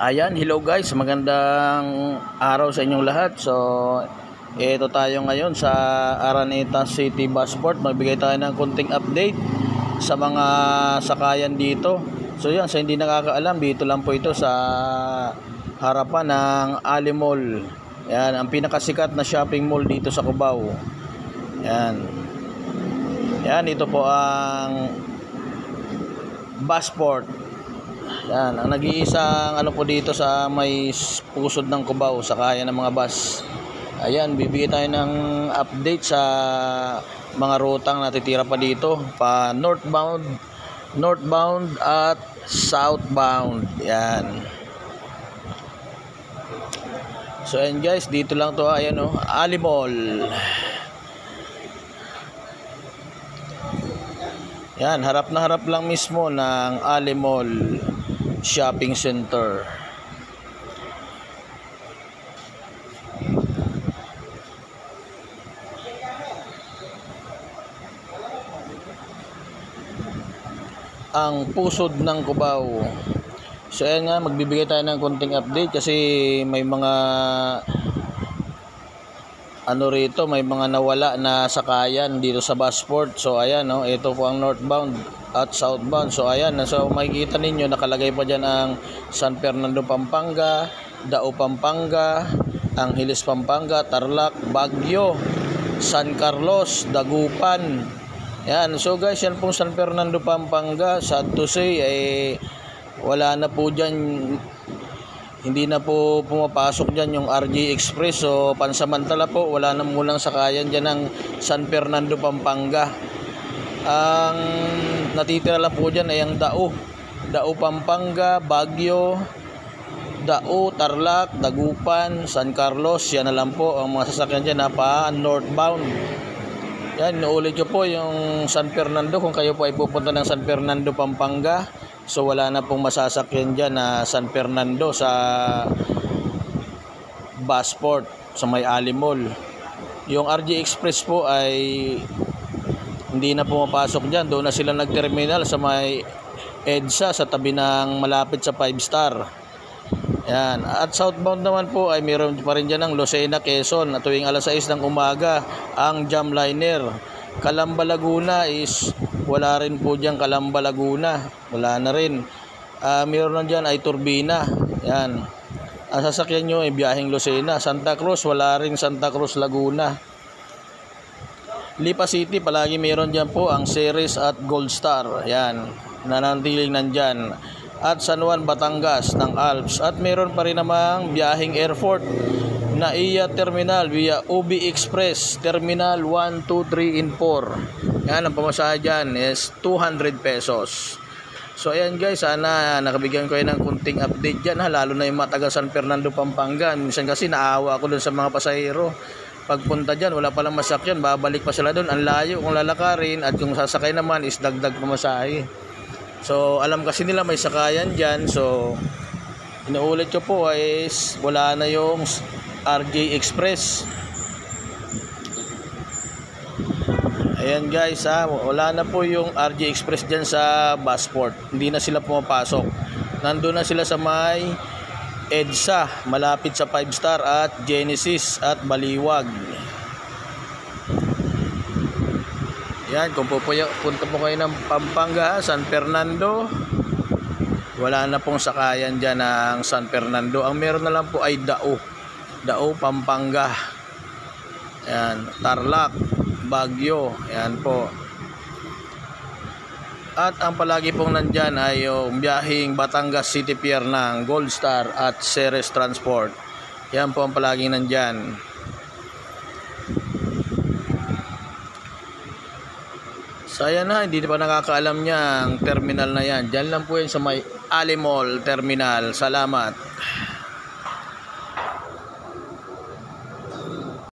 Ayan, hello guys, magandang araw sa inyong lahat. So, ito tayo ngayon sa Araneta City Busport. Magbigay tayo ng konting update sa mga sakayan dito. So, yan, sa hindi nakakaalam, dito lang po ito sa harapan ng Ali Mall. Yan, ang pinakasikat na shopping mall dito sa Cubao. Yan. Yan, ito po ang Busport. Yan, ang nag-iisang ano po dito sa may pusod ng Cubao, sakayan ng mga bus. Ayan, bibigyan tayo ng update sa mga rutang natitira pa dito, pa northbound at southbound. Yan. So ayan guys, dito lang to, ayan oh, Ali Mall. Yan, harap na harap lang mismo ng Ali Mall Shopping Center. Ang pusod ng Cubao. So ayan nga, magbibigay tayo ng konting update kasi may mga rito, may mga nawala na sakayan dito sa Busport. So ayan no, ito po ang northbound at southbound. So ayan, so makikita ninyo nakalagay pa diyan ang San Fernando Pampanga, Dao Pampanga, Angeles Pampanga, Tarlac, Baguio, San Carlos, Dagupan. Yan, so guys, yan pong San Fernando Pampanga, sad to say wala na po diyan, hindi na po pumapasok dyan yung RJ Express. So pansamantala po wala na mulang sakayan dyan ng San Fernando Pampanga. Ang natitira lang po dyan ay ang Dao Pampanga, Baguio, Dao, Tarlac, Dagupan, San Carlos. Yan na lang po ang mga sasakyan dyan na pa northbound. Yan, inuulit ko po yung San Fernando. Kung kayo po ay pupunta ng San Fernando Pampanga, so wala na pong masasakyan dyan na San Fernando sa Busport, sa may Ali Mall. Yung RJ Express po ay hindi na pumapasok dyan. Doon na sila nag-terminal sa may EDSA, sa tabi ng malapit sa 5 Star. Yan. At southbound naman po ay mayroon pa rin dyan ng Lucena, Quezon. At tuwing alas 6 ng umaga ang Jamliner. Calamba, Laguna is wala rin po dyan. Calamba, Laguna wala na rin. Mayroon na dyan ay Turbina. Yan. Ang sasakyan nyo ay biyaheng Lucena. Santa Cruz, wala rin Santa Cruz, Laguna. Lipa City, palagi mayroon dyan po ang Ceres at Gold Star. Yan, nananatiling nandyan. At San Juan, Batangas ng Alps. At mayroon pa rin namang biyaheng airport na iya terminal via UB Express Terminal 1, 2, 3, and 4. Yan, ang pamasahe dyan is 200 pesos. So ayan guys, sana nakabigyan ko kayo ng kunting update dyan, lalo na yung mga taga San Fernando Pampanga. Minsan kasi naawa ako dun sa mga pasahero. Pagpunta dyan, wala palang masakyan, babalik pa sila dun. Ang layo kung lalakarin, at yung sasakay naman is dagdag pamasahe. So alam kasi nila may sakayan dyan. So inuulit ko po is wala na yung RJ Express. Ayan guys wala na po yung RJ Express dyan sa Busport. Hindi na sila pumapasok. Nandun na sila sa may EDSA, malapit sa 5 Star at Genesis at Baliwag. Yan, kung punta po kayo ng Pampanga, San Fernando, wala na pong sakayan dyan ng San Fernando. Ang meron na lang po ay Dao Pampanga. Yan, Tarlac, Baguio. Yan po. At ang palagi pong nandyan ay yung biyaheng Batangas City Pier ng Gold Star at Ceres Transport. Yan po ang palaging nandyan. So ayan na, hindi pa nakakaalam niya ang terminal na yan. Diyan lang po yan sa may Ali Mall Terminal. Salamat.